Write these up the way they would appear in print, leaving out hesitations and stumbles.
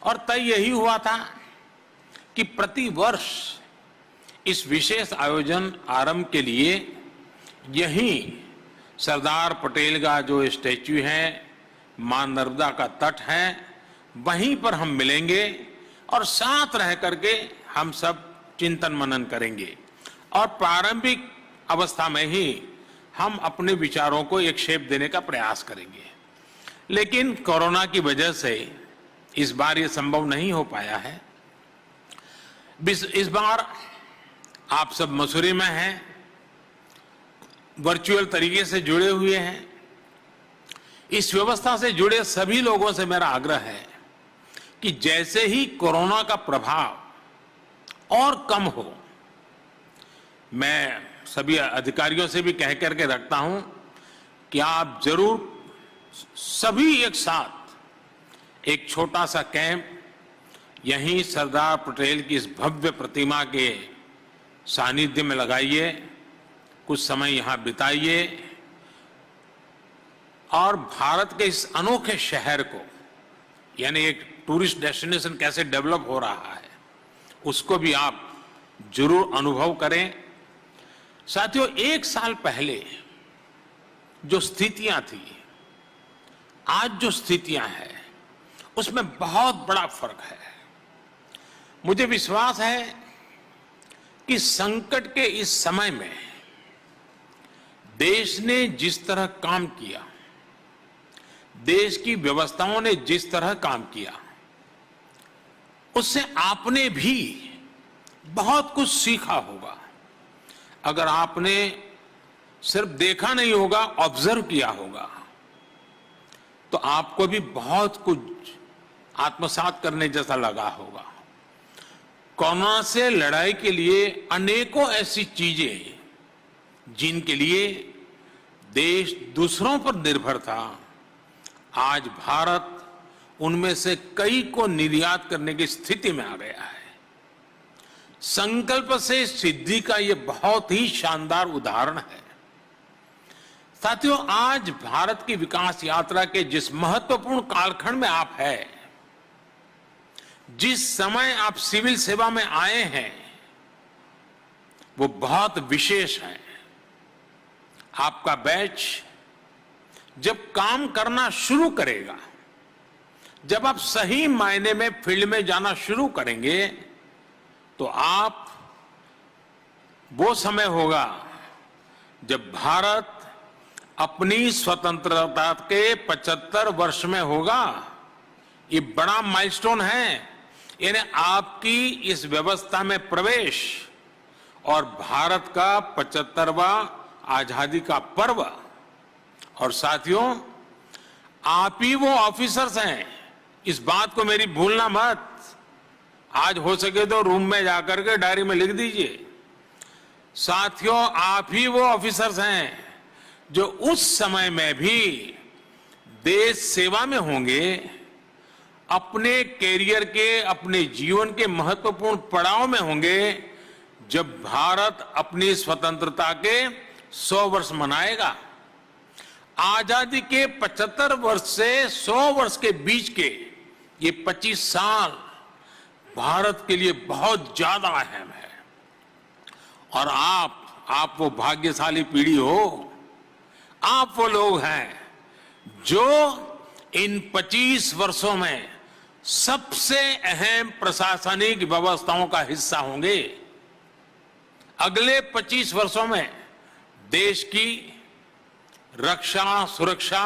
और तय यही हुआ था कि प्रति वर्ष इस विशेष आयोजन आरंभ के लिए यहीं सरदार पटेल का जो स्टैच्यू है, मां नर्मदा का तट है, वहीं पर हम मिलेंगे और साथ रह करके हम सब चिंतन मनन करेंगे और प्रारंभिक अवस्था में ही हम अपने विचारों को एक शेप देने का प्रयास करेंगे। लेकिन कोरोना की वजह से इस बार ये संभव नहीं हो पाया है। इस बार आप सब मसूरी में हैं, वर्चुअल तरीके से जुड़े हुए हैं। इस व्यवस्था से जुड़े सभी लोगों से मेरा आग्रह है कि जैसे ही कोरोना का प्रभाव और कम हो, मैं सभी अधिकारियों से भी कह करके रखता हूं कि आप जरूर सभी एक साथ एक छोटा सा कैंप यहीं सरदार पटेल की इस भव्य प्रतिमा के सानिध्य में लगाइए, कुछ समय यहां बिताइए और भारत के इस अनोखे शहर को, यानी एक टूरिस्ट डेस्टिनेशन कैसे डेवलप हो रहा है, उसको भी आप जरूर अनुभव करें। साथियों, एक साल पहले जो स्थितियां थी, आज जो स्थितियां हैं, उसमें बहुत बड़ा फर्क है। मुझे विश्वास है कि संकट के इस समय में देश ने जिस तरह काम किया, देश की व्यवस्थाओं ने जिस तरह काम किया, उससे आपने भी बहुत कुछ सीखा होगा। अगर आपने सिर्फ देखा नहीं होगा, ऑब्जर्व किया होगा, तो आपको भी बहुत कुछ आत्मसात करने जैसा लगा होगा। कोरोना से लड़ाई के लिए अनेकों ऐसी चीजें जिनके लिए देश दूसरों पर निर्भर था, आज भारत उनमें से कई को निर्यात करने की स्थिति में आ गया है। संकल्प से सिद्धि का यह बहुत ही शानदार उदाहरण है। साथियों, आज भारत की विकास यात्रा के जिस महत्वपूर्ण कालखंड में आप हैं, जिस समय आप सिविल सेवा में आए हैं, वो बहुत विशेष है। आपका बैच जब काम करना शुरू करेगा, जब आप सही मायने में फील्ड में जाना शुरू करेंगे, तो आप वो समय होगा जब भारत अपनी स्वतंत्रता के 75 वर्ष में होगा। ये बड़ा माइलस्टोन है, यानी आपकी इस व्यवस्था में प्रवेश और भारत का 75वां आजादी का पर्व। और साथियों, आप ही वो ऑफिसर्स हैं, इस बात को मेरी भूलना मत। आज हो सके तो रूम में जाकर के डायरी में लिख दीजिए। साथियों, आप ही वो ऑफिसर्स हैं जो उस समय में भी देश सेवा में होंगे, अपने कैरियर के, अपने जीवन के महत्वपूर्ण पड़ाव में होंगे, जब भारत अपनी स्वतंत्रता के 100 वर्ष मनाएगा। आजादी के 75 वर्ष से 100 वर्ष के बीच के ये 25 साल भारत के लिए बहुत ज्यादा अहम है। और आप वो भाग्यशाली पीढ़ी हो, आप वो लोग हैं जो इन 25 वर्षों में सबसे अहम प्रशासनिक व्यवस्थाओं का हिस्सा होंगे। अगले 25 वर्षों में देश की रक्षा, सुरक्षा,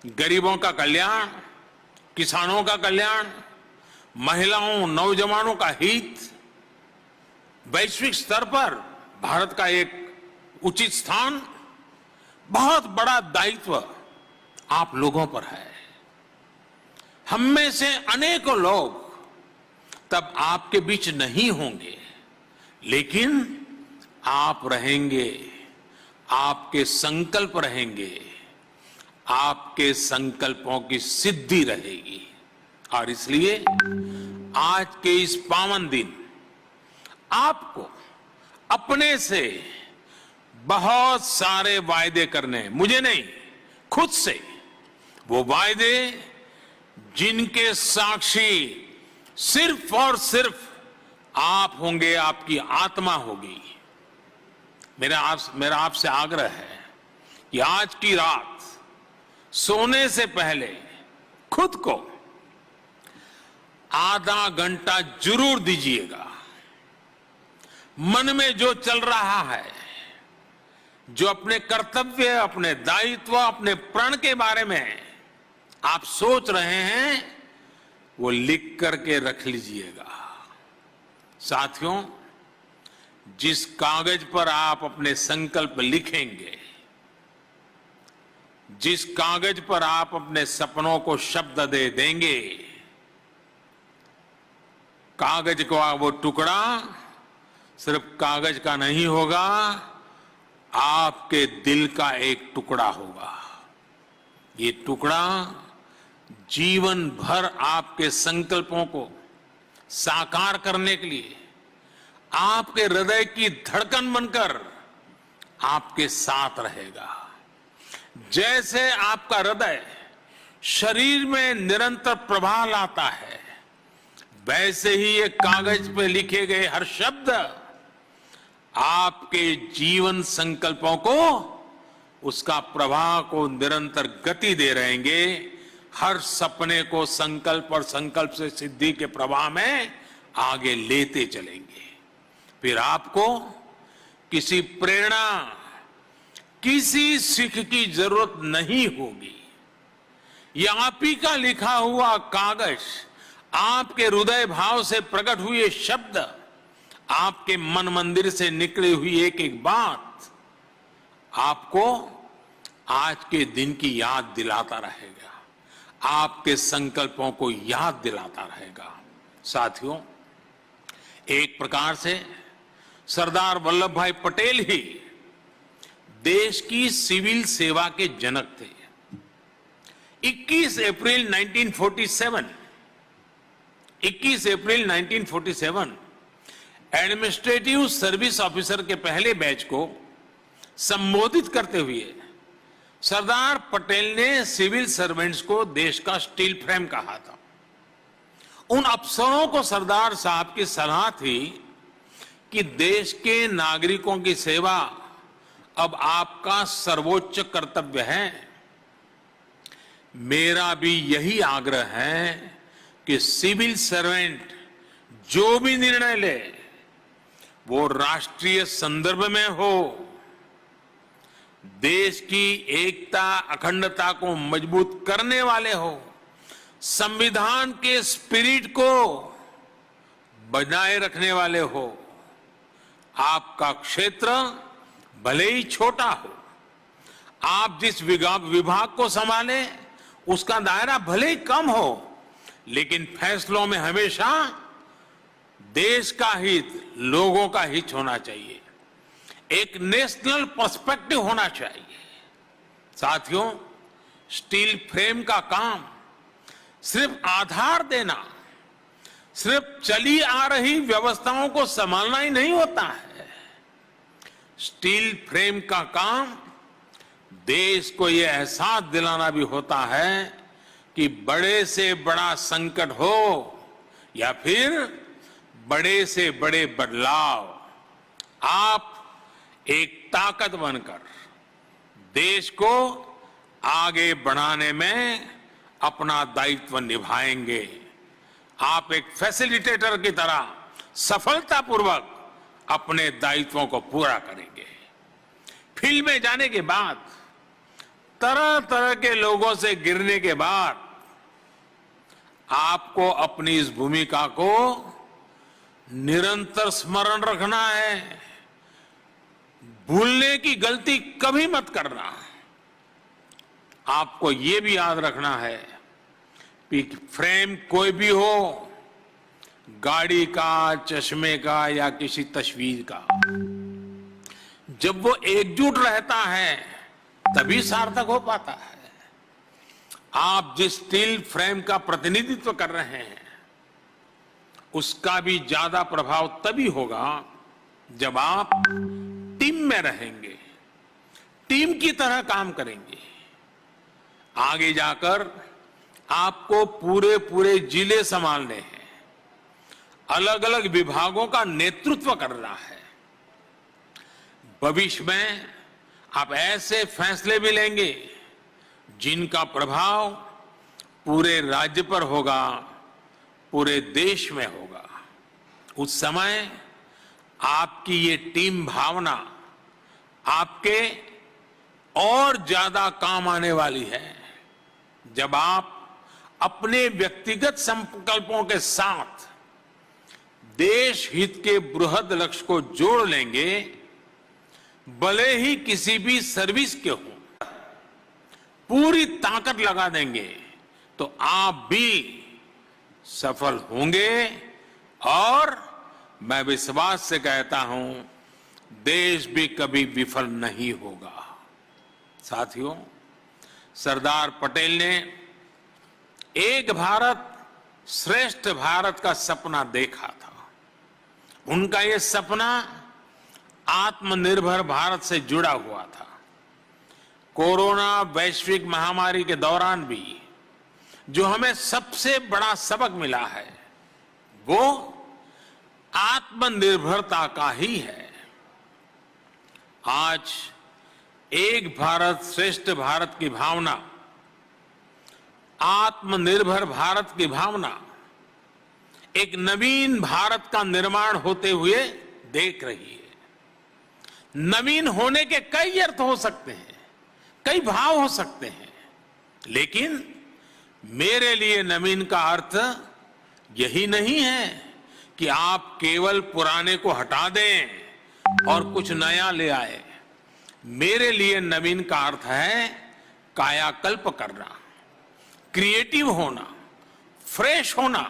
गरीबों का कल्याण, किसानों का कल्याण, महिलाओं, नौजवानों का हित, वैश्विक स्तर पर भारत का एक उचित स्थान, बहुत बड़ा दायित्व आप लोगों पर है। हम में से अनेकों लोग तब आपके बीच नहीं होंगे, लेकिन आप रहेंगे, आपके संकल्प रहेंगे, आपके संकल्पों की सिद्धि रहेगी। और इसलिए आज के इस पावन दिन आपको अपने से बहुत सारे वायदे करने हैं, मुझे नहीं, खुद से। वो वायदे जिनके साक्षी सिर्फ और सिर्फ आप होंगे, आपकी आत्मा होगी। मेरा आपसे आग्रह है कि आज की रात सोने से पहले खुद को आधा घंटा जरूर दीजिएगा। मन में जो चल रहा है, जो अपने कर्तव्य, अपने दायित्व, अपने प्रण के बारे में आप सोच रहे हैं, वो लिख करके रख लीजिएगा। साथियों, जिस कागज पर आप अपने संकल्प लिखेंगे, जिस कागज पर आप अपने सपनों को शब्द दे देंगे, कागज का वो टुकड़ा सिर्फ कागज का नहीं होगा, आपके दिल का एक टुकड़ा होगा। ये टुकड़ा जीवन भर आपके संकल्पों को साकार करने के लिए आपके हृदय की धड़कन बनकर आपके साथ रहेगा। जैसे आपका हृदय शरीर में निरंतर प्रवाह लाता है, वैसे ही ये कागज पे लिखे गए हर शब्द आपके जीवन संकल्पों को, उसका प्रवाह को निरंतर गति दे रहेंगे। हर सपने को संकल्प और संकल्प से सिद्धि के प्रवाह में आगे लेते चलेंगे। फिर आपको किसी प्रेरणा, किसी सीख की जरूरत नहीं होगी। यह आप ही का लिखा हुआ कागज, आपके हृदय भाव से प्रकट हुए शब्द, आपके मन मंदिर से निकली हुई एक एक बात आपको आज के दिन की याद दिलाता रहेगा, आपके संकल्पों को याद दिलाता रहेगा। साथियों, एक प्रकार से सरदार वल्लभ भाई पटेल ही देश की सिविल सेवा के जनक थे। 21 अप्रैल 1947 एडमिनिस्ट्रेटिव सर्विस ऑफिसर के पहले बैच को संबोधित करते हुए सरदार पटेल ने सिविल सर्वेंट्स को देश का स्टील फ्रेम कहा था। उन अफसरों को सरदार साहब की सलाह थी कि देश के नागरिकों की सेवा अब आपका सर्वोच्च कर्तव्य है। मेरा भी यही आग्रह है कि सिविल सर्वेंट जो भी निर्णय ले, वो राष्ट्रीय संदर्भ में हो, देश की एकता, अखंडता को मजबूत करने वाले हो, संविधान के स्पिरिट को बनाए रखने वाले हो। आपका क्षेत्र भले ही छोटा हो, आप जिस विभाग को संभालें उसका दायरा भले ही कम हो, लेकिन फैसलों में हमेशा देश का हित, लोगों का हित होना चाहिए। एक नेशनल पर्सपेक्टिव होना चाहिए। साथियों, स्टील फ्रेम का काम सिर्फ आधार देना, सिर्फ चली आ रही व्यवस्थाओं को संभालना ही नहीं होता है। स्टील फ्रेम का काम देश को यह एहसास दिलाना भी होता है कि बड़े से बड़ा संकट हो या फिर बड़े से बड़े बदलाव, आप एक ताकत बनकर देश को आगे बढ़ाने में अपना दायित्व निभाएंगे। आप एक फैसिलिटेटर की तरह सफलतापूर्वक अपने दायित्वों को पूरा करेंगे। फील्ड में जाने के बाद, तरह तरह के लोगों से गिरने के बाद, आपको अपनी इस भूमिका को निरंतर स्मरण रखना है। भूलने की गलती कभी मत करना। आपको यह भी याद रखना है कि फ्रेम कोई भी हो, गाड़ी का, चश्मे का या किसी तस्वीर का, जब वो एकजुट रहता है तभी सार्थक हो पाता है। आप जिस स्टील फ्रेम का प्रतिनिधित्व कर रहे हैं, उसका भी ज्यादा प्रभाव तभी होगा जब आप टीम में रहेंगे, टीम की तरह काम करेंगे। आगे जाकर आपको पूरे पूरे जिले संभालने हैं, अलग अलग विभागों का नेतृत्व करना है। भविष्य में आप ऐसे फैसले भी लेंगे जिनका प्रभाव पूरे राज्य पर होगा, पूरे देश में होगा। उस समय आपकी ये टीम भावना आपके और ज्यादा काम आने वाली है। जब आप अपने व्यक्तिगत संकल्पों के साथ देश हित के बृहद लक्ष्य को जोड़ लेंगे, भले ही किसी भी सर्विस के हो, पूरी ताकत लगा देंगे तो आप भी सफल होंगे। और मैं विश्वास से कहता हूं, देश भी कभी विफल नहीं होगा। साथियों, सरदार पटेल ने एक भारत श्रेष्ठ भारत का सपना देखा था। उनका ये सपना आत्मनिर्भर भारत से जुड़ा हुआ था। कोरोना वैश्विक महामारी के दौरान भी जो हमें सबसे बड़ा सबक मिला है वो आत्मनिर्भरता का ही है। आज एक भारत श्रेष्ठ भारत की भावना, आत्मनिर्भर भारत की भावना एक नवीन भारत का निर्माण होते हुए देख रही है। नवीन होने के कई अर्थ हो सकते हैं, कई भाव हो सकते हैं, लेकिन मेरे लिए नवीन का अर्थ यही नहीं है कि आप केवल पुराने को हटा दें और कुछ नया ले आए। मेरे लिए नवीन का अर्थ है कायाकल्प करना, क्रिएटिव होना, फ्रेश होना,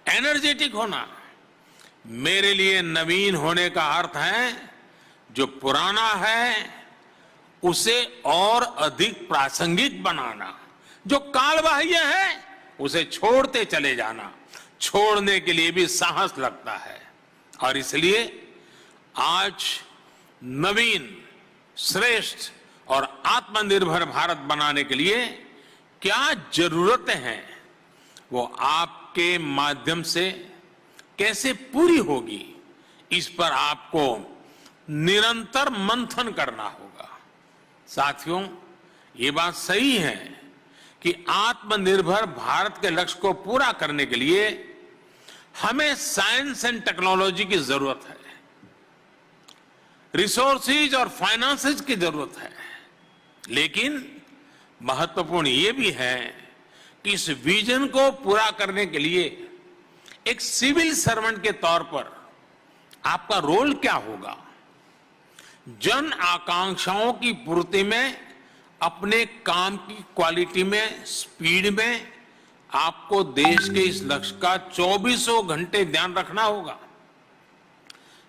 एनर्जेटिक होना। मेरे लिए नवीन होने का अर्थ है जो पुराना है उसे और अधिक प्रासंगिक बनाना, जो कालबाह्य है उसे छोड़ते चले जाना। छोड़ने के लिए भी साहस लगता है और इसलिए आज नवीन, श्रेष्ठ और आत्मनिर्भर भारत बनाने के लिए क्या जरूरतें हैं वो आपके माध्यम से कैसे पूरी होगी, इस पर आपको निरंतर मंथन करना होगा। साथियों, ये बात सही है कि आत्मनिर्भर भारत के लक्ष्य को पूरा करने के लिए हमें साइंस एंड टेक्नोलॉजी की जरूरत है, रिसोर्सेज और फाइनेंसेस की जरूरत है। लेकिन महत्वपूर्ण ये भी है कि इस विजन को पूरा करने के लिए एक सिविल सर्वेंट के तौर पर आपका रोल क्या होगा। जन आकांक्षाओं की पूर्ति में, अपने काम की क्वालिटी में, स्पीड में आपको देश के इस लक्ष्य का 24 घंटे ध्यान रखना होगा।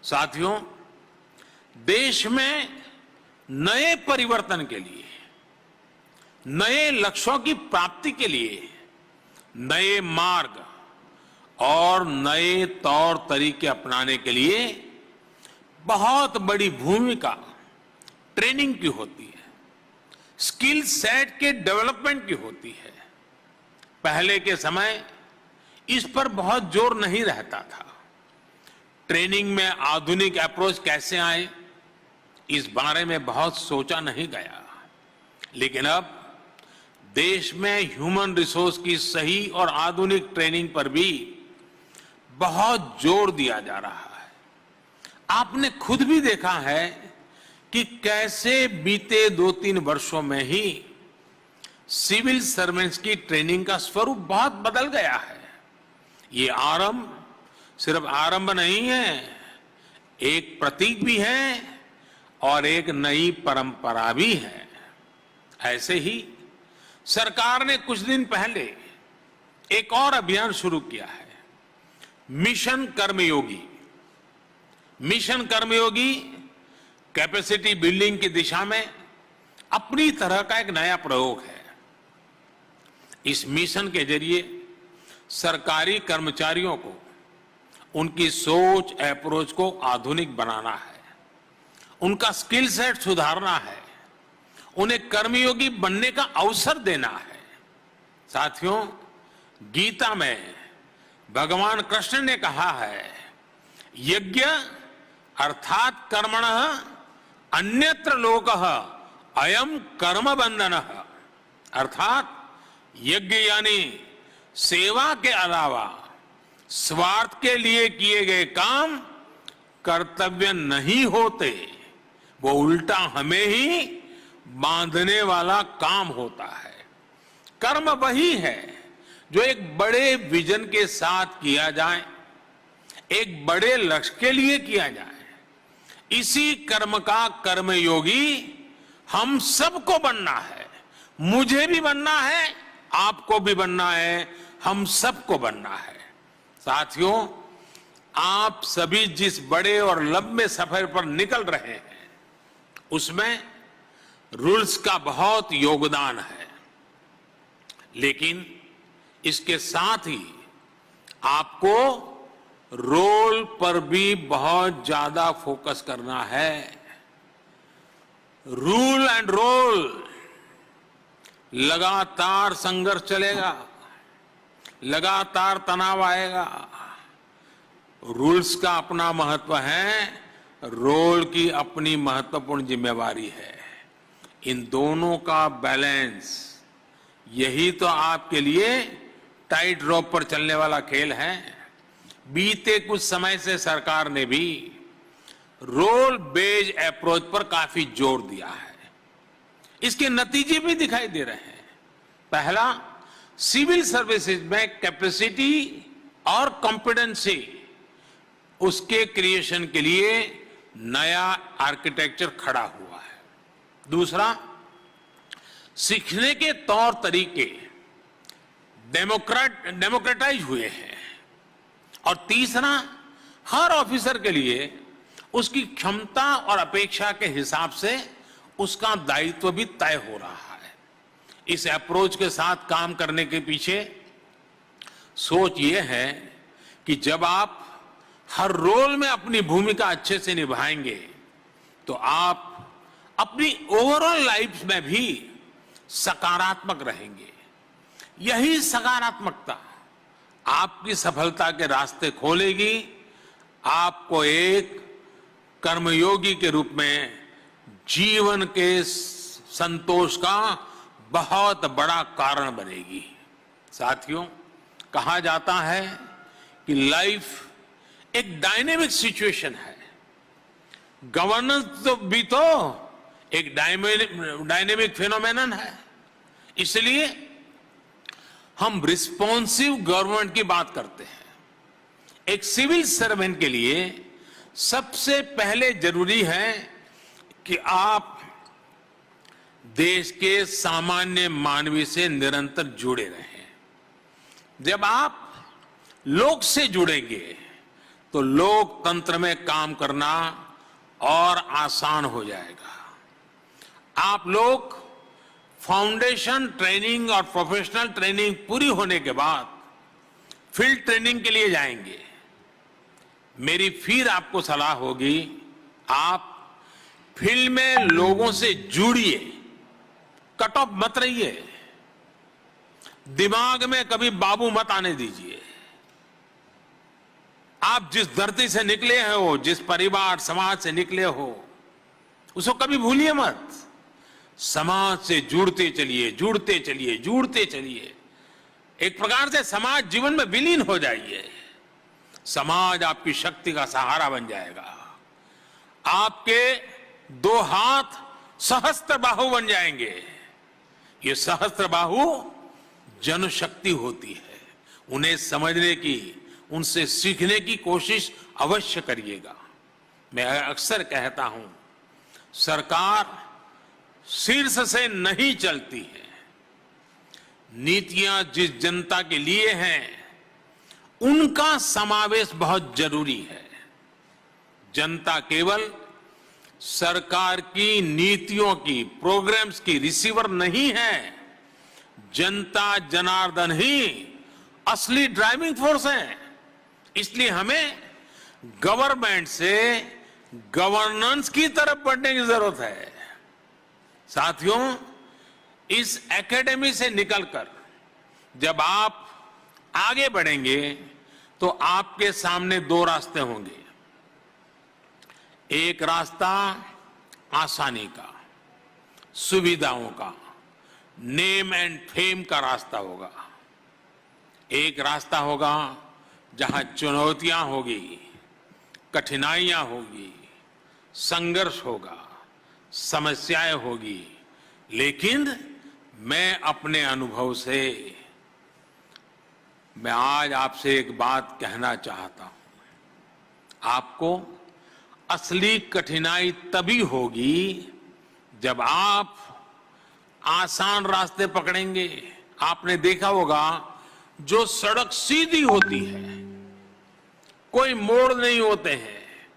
साथियों, देश में नए परिवर्तन के लिए, नए लक्ष्यों की प्राप्ति के लिए नए मार्ग और नए तौर तरीके अपनाने के लिए बहुत बड़ी भूमिका ट्रेनिंग की होती है, स्किल सेट के डेवलपमेंट की होती है। पहले के समय इस पर बहुत जोर नहीं रहता था। ट्रेनिंग में आधुनिक अप्रोच कैसे आए, इस बारे में बहुत सोचा नहीं गया। लेकिन अब देश में ह्यूमन रिसोर्स की सही और आधुनिक ट्रेनिंग पर भी बहुत जोर दिया जा रहा है। आपने खुद भी देखा है कि कैसे बीते 2-3 वर्षों में ही सिविल सर्वेंट्स की ट्रेनिंग का स्वरूप बहुत बदल गया है। ये आरंभ सिर्फ आरंभ नहीं है, एक प्रतीक भी है और एक नई परंपरा भी है। ऐसे ही सरकार ने कुछ दिन पहले एक और अभियान शुरू किया है, मिशन कर्मयोगी। मिशन कर्मयोगी कैपेसिटी बिल्डिंग की दिशा में अपनी तरह का एक नया प्रयोग है। इस मिशन के जरिए सरकारी कर्मचारियों को उनकी सोच, अप्रोच को आधुनिक बनाना है, उनका स्किल सेट सुधारना है, उन्हें कर्मयोगी बनने का अवसर देना है। साथियों, गीता में भगवान कृष्ण ने कहा है, यज्ञ अर्थात कर्मणः अन्यत्र लोकः अयम कर्म बंधनः। अर्थात यज्ञ यानी सेवा के अलावा स्वार्थ के लिए किए गए काम कर्तव्य नहीं होते, वो उल्टा हमें ही बांधने वाला काम होता है। कर्म वही है जो एक बड़े विजन के साथ किया जाए, एक बड़े लक्ष्य के लिए किया जाए। इसी कर्म का कर्मयोगी हम सबको बनना है। मुझे भी बनना है, आपको भी बनना है, हम सबको बनना है। साथियों, आप सभी जिस बड़े और लंबे सफर पर निकल रहे हैं, उसमें रूल्स का बहुत योगदान है, लेकिन इसके साथ ही आपको रोल पर भी बहुत ज्यादा फोकस करना है। रूल एंड रोल, लगातार संघर्ष चलेगा, लगातार तनाव आएगा। रूल्स का अपना महत्व है, रोल की अपनी महत्वपूर्ण जिम्मेवारी है। इन दोनों का बैलेंस, यही तो आपके लिए टाइट रोप पर चलने वाला खेल है। बीते कुछ समय से सरकार ने भी रोल बेस्ड अप्रोच पर काफी जोर दिया है। इसके नतीजे भी दिखाई दे रहे हैं। पहला, सिविल सर्विसेज में कैपेसिटी और कॉम्पिटेंसी, उसके क्रिएशन के लिए नया आर्किटेक्चर खड़ा हुआ है। दूसरा, सीखने के तौर तरीके डेमोक्रेटाइज हुए हैं। और तीसरा, हर ऑफिसर के लिए उसकी क्षमता और अपेक्षा के हिसाब से उसका दायित्व भी तय हो रहा है। इस अप्रोच के साथ काम करने के पीछे सोच ये है कि जब आप हर रोल में अपनी भूमिका अच्छे से निभाएंगे तो आप अपनी ओवरऑल लाइफ में भी सकारात्मक रहेंगे। यही सकारात्मकता आपकी सफलता के रास्ते खोलेगी, आपको एक कर्मयोगी के रूप में जीवन के संतोष का बहुत बड़ा कारण बनेगी। साथियों, कहा जाता है कि लाइफ एक डायनेमिक सिचुएशन है। गवर्नेंस तो भी तो एक डायनेमिक फिनोमेनन है। इसलिए हम रिस्पॉन्सिव गवर्नमेंट की बात करते हैं। एक सिविल सर्वेंट के लिए सबसे पहले जरूरी है कि आप देश के सामान्य मानवी से निरंतर जुड़े रहें। जब आप लोग से जुड़ेंगे तो लोकतंत्र में काम करना और आसान हो जाएगा। आप लोग फाउंडेशन ट्रेनिंग और प्रोफेशनल ट्रेनिंग पूरी होने के बाद फील्ड ट्रेनिंग के लिए जाएंगे। मेरी फिर आपको सलाह होगी, आप फील्ड में लोगों से जुड़िए, कट ऑफ मत रहिए, दिमाग में कभी बाबू मत आने दीजिए। आप जिस धरती से निकले हो, जिस परिवार समाज से निकले हो, उसको कभी भूलिए मत। समाज से जुड़ते चलिए, जुड़ते चलिए, जुड़ते चलिए। एक प्रकार से समाज जीवन में विलीन हो जाइए। समाज आपकी शक्ति का सहारा बन जाएगा। आपके दो हाथ सहस्त्र बाहु बन जाएंगे। ये सहस्त्र बाहु जनशक्ति होती है। उन्हें समझने की, उनसे सीखने की कोशिश अवश्य करिएगा। मैं अक्सर कहता हूं, सरकार शीर्ष से नहीं चलती है। नीतियां जिस जनता के लिए हैं, उनका समावेश बहुत जरूरी है। जनता केवल सरकार की नीतियों की, प्रोग्राम्स की रिसीवर नहीं है। जनता जनार्दन ही असली ड्राइविंग फोर्स है। इसलिए हमें गवर्नमेंट से गवर्नेंस की तरफ बढ़ने की जरूरत है। साथियों, इस एकेडमी से निकलकर जब आप आगे बढ़ेंगे तो आपके सामने दो रास्ते होंगे। एक रास्ता आसानी का, सुविधाओं का, नेम एंड फेम का रास्ता होगा। एक रास्ता होगा जहां चुनौतियां होगी, कठिनाइयां होगी, संघर्ष होगा, समस्याएं होगी। लेकिन मैं अपने अनुभव से मैं आज आपसे एक बात कहना चाहता हूं। आपको असली कठिनाई तभी होगी जब आप आसान रास्ते पकड़ेंगे। आपने देखा होगा जो सड़क सीधी होती है, कोई मोड़ नहीं होते हैं,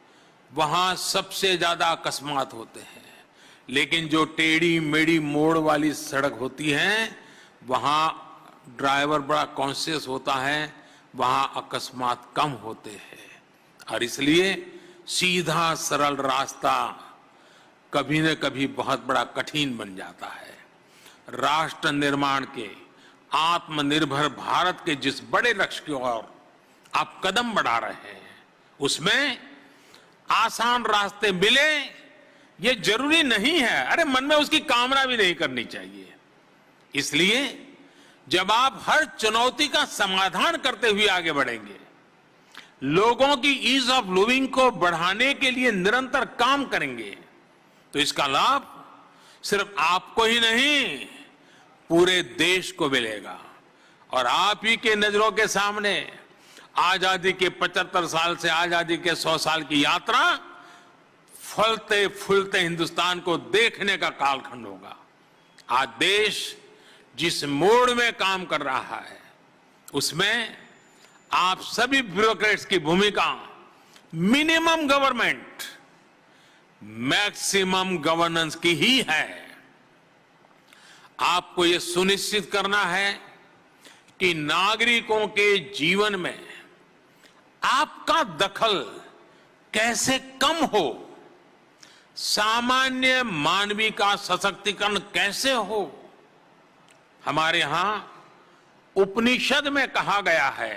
वहां सबसे ज्यादा अकस्मात होते हैं। लेकिन जो टेढ़ी मेढ़ी मोड़ वाली सड़क होती है वहां ड्राइवर बड़ा कॉन्शियस होता है, वहां अकस्मात कम होते हैं। और इसलिए सीधा सरल रास्ता कभी न कभी बहुत बड़ा कठिन बन जाता है। राष्ट्र निर्माण के, आत्मनिर्भर भारत के जिस बड़े लक्ष्य की ओर आप कदम बढ़ा रहे हैं, उसमें आसान रास्ते मिले ये जरूरी नहीं है। अरे मन में उसकी कामना भी नहीं करनी चाहिए। इसलिए जब आप हर चुनौती का समाधान करते हुए आगे बढ़ेंगे, लोगों की ईज ऑफ लिविंग को बढ़ाने के लिए निरंतर काम करेंगे, तो इसका लाभ सिर्फ आपको ही नहीं पूरे देश को मिलेगा। और आप ही के नजरों के सामने आजादी के 75 साल से आजादी के 100 साल की यात्रा फलते फूलते हिंदुस्तान को देखने का कालखंड होगा। आज देश जिस मोड़ में काम कर रहा है उसमें आप सभी ब्यूरोक्रेट्स की भूमिका मिनिमम गवर्नमेंट मैक्सिमम गवर्नेंस की ही है। आपको यह सुनिश्चित करना है कि नागरिकों के जीवन में आपका दखल कैसे कम हो, सामान्य मानवीय का सशक्तिकरण कैसे हो। हमारे यहां उपनिषद में कहा गया है,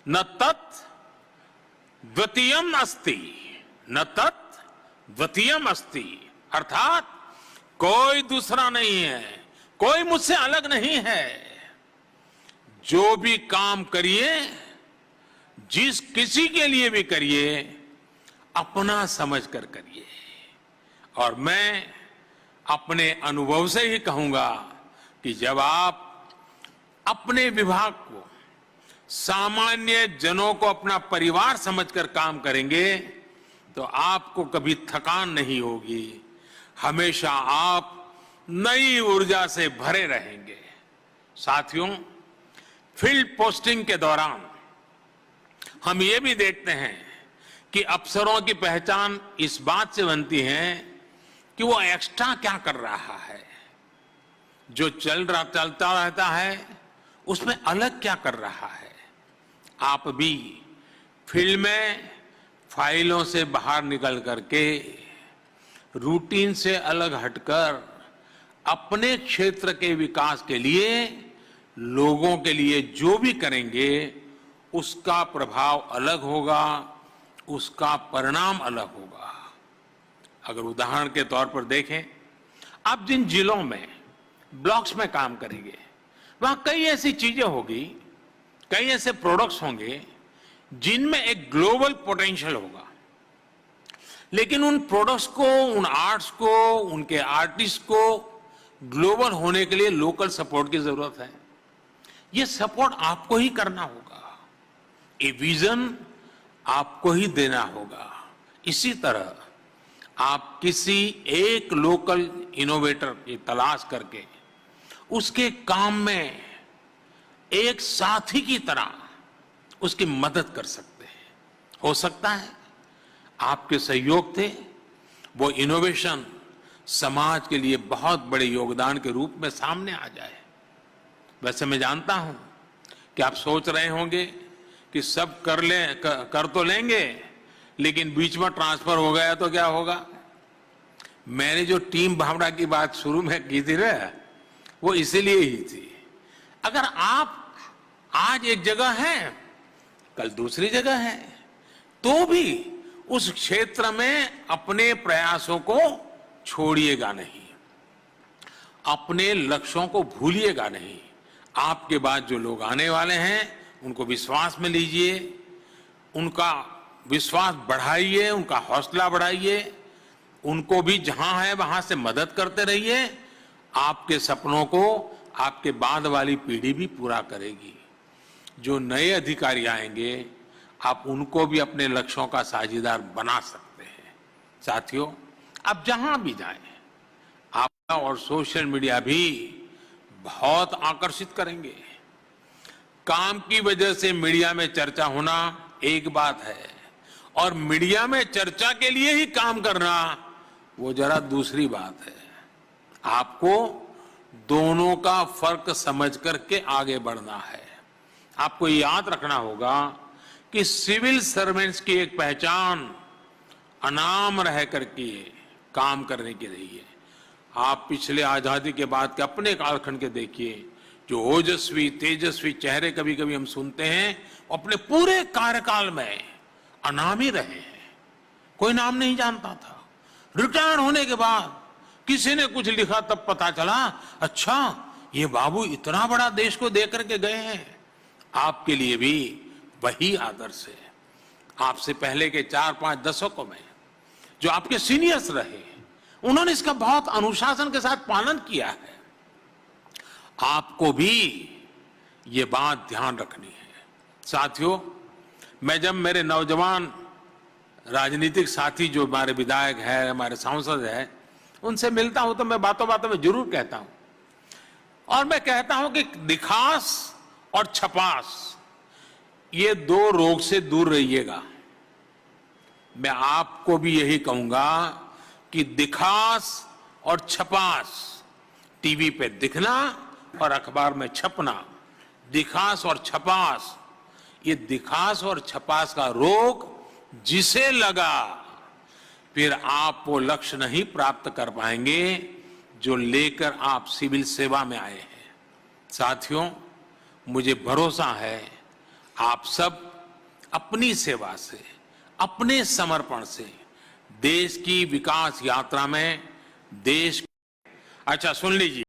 न तत् द्वितीयम अस्ति, न तत् द्वितीयम अस्ति, अर्थात कोई दूसरा नहीं है, कोई मुझसे अलग नहीं है। जो भी काम करिए, जिस किसी के लिए भी करिए, अपना समझकर करिए। और मैं अपने अनुभव से ही कहूंगा कि जब आप अपने विभाग को, सामान्य जनों को अपना परिवार समझकर काम करेंगे तो आपको कभी थकान नहीं होगी। हमेशा आप नई ऊर्जा से भरे रहेंगे। साथियों, फील्ड पोस्टिंग के दौरान हम ये भी देखते हैं कि अफसरों की पहचान इस बात से बनती है कि वो एक्स्ट्रा क्या कर रहा है, जो चलता रहता है उसमें अलग क्या कर रहा है। आप भी फील्ड में फाइलों से बाहर निकल करके, रूटीन से अलग हटकर अपने क्षेत्र के विकास के लिए, लोगों के लिए जो भी करेंगे उसका प्रभाव अलग होगा, उसका परिणाम अलग होगा। अगर उदाहरण के तौर पर देखें, आप जिन जिलों में ब्लॉक्स में काम करेंगे वहां कई ऐसी चीजें होगी, कई ऐसे प्रोडक्ट्स होंगे जिनमें एक ग्लोबल पोटेंशियल होगा। लेकिन उन प्रोडक्ट्स को, उन आर्ट्स को, उनके आर्टिस्ट को ग्लोबल होने के लिए लोकल सपोर्ट की जरूरत है। ये सपोर्ट आपको ही करना होगा, ये विजन आपको ही देना होगा। इसी तरह आप किसी एक लोकल इनोवेटर की तलाश करके उसके काम में एक साथी की तरह उसकी मदद कर सकते हैं। हो सकता है आपके सहयोग से वो इनोवेशन समाज के लिए बहुत बड़े योगदान के रूप में सामने आ जाए। वैसे मैं जानता हूं कि आप सोच रहे होंगे कि सब कर तो लेंगे, लेकिन बीच में ट्रांसफर हो गया तो क्या होगा। मैंने जो टीम भावना की बात शुरू में की थी ना, वो इसीलिए ही थी। अगर आप आज एक जगह हैं, कल दूसरी जगह हैं, तो भी उस क्षेत्र में अपने प्रयासों को छोड़िएगा नहीं, अपने लक्ष्यों को भूलिएगा नहीं। आपके बाद जो लोग आने वाले हैं उनको विश्वास में लीजिए, उनका विश्वास बढ़ाइए, उनका हौसला बढ़ाइए, उनको भी जहां है वहां से मदद करते रहिए। आपके सपनों को आपके बाद वाली पीढ़ी भी पूरा करेगी। जो नए अधिकारी आएंगे आप उनको भी अपने लक्ष्यों का साझीदार बना सकते हैं। साथियों, आप जहां भी जाएं, आप और सोशल मीडिया भी बहुत आकर्षित करेंगे। काम की वजह से मीडिया में चर्चा होना एक बात है, और मीडिया में चर्चा के लिए ही काम करना वो जरा दूसरी बात है। आपको दोनों का फर्क समझ करके आगे बढ़ना है। आपको याद रखना होगा कि सिविल सर्वेंट्स की एक पहचान अनाम रह करके काम करने की रही है। आप पिछले आजादी के बाद के अपने कालखंड के देखिए, जो ओजस्वी तेजस्वी चेहरे कभी कभी हम सुनते हैं, अपने पूरे कार्यकाल में अनामी रहे हैं, कोई नाम नहीं जानता था। रिटायर होने के बाद किसी ने कुछ लिखा तब पता चला, अच्छा ये बाबू इतना बड़ा देश को दे करके गए हैं। आपके लिए भी वही आदर्श है। आपसे पहले के 4-5 दशकों में जो आपके सीनियर्स रहे, उन्होंने इसका बहुत अनुशासन के साथ पालन किया है। आपको भी ये बात ध्यान रखनी है। साथियों, मैं जब मेरे नौजवान राजनीतिक साथी जो हमारे विधायक है, हमारे सांसद है, उनसे मिलता हूं तो मैं बातों बातों में जरूर कहता हूं, और मैं कहता हूं कि दिखास और छपास, ये दो रोग से दूर रहिएगा। मैं आपको भी यही कहूंगा कि दिखास और छपास, टीवी पे दिखना और अखबार में छपना, दिखास और छपास, ये दिखास और छपास का रोग जिसे लगा, फिर आप वो लक्ष्य नहीं प्राप्त कर पाएंगे जो लेकर आप सिविल सेवा में आए हैं। साथियों, मुझे भरोसा है आप सब अपनी सेवा से, अपने समर्पण से देश की विकास यात्रा में अच्छा सुन लीजिए,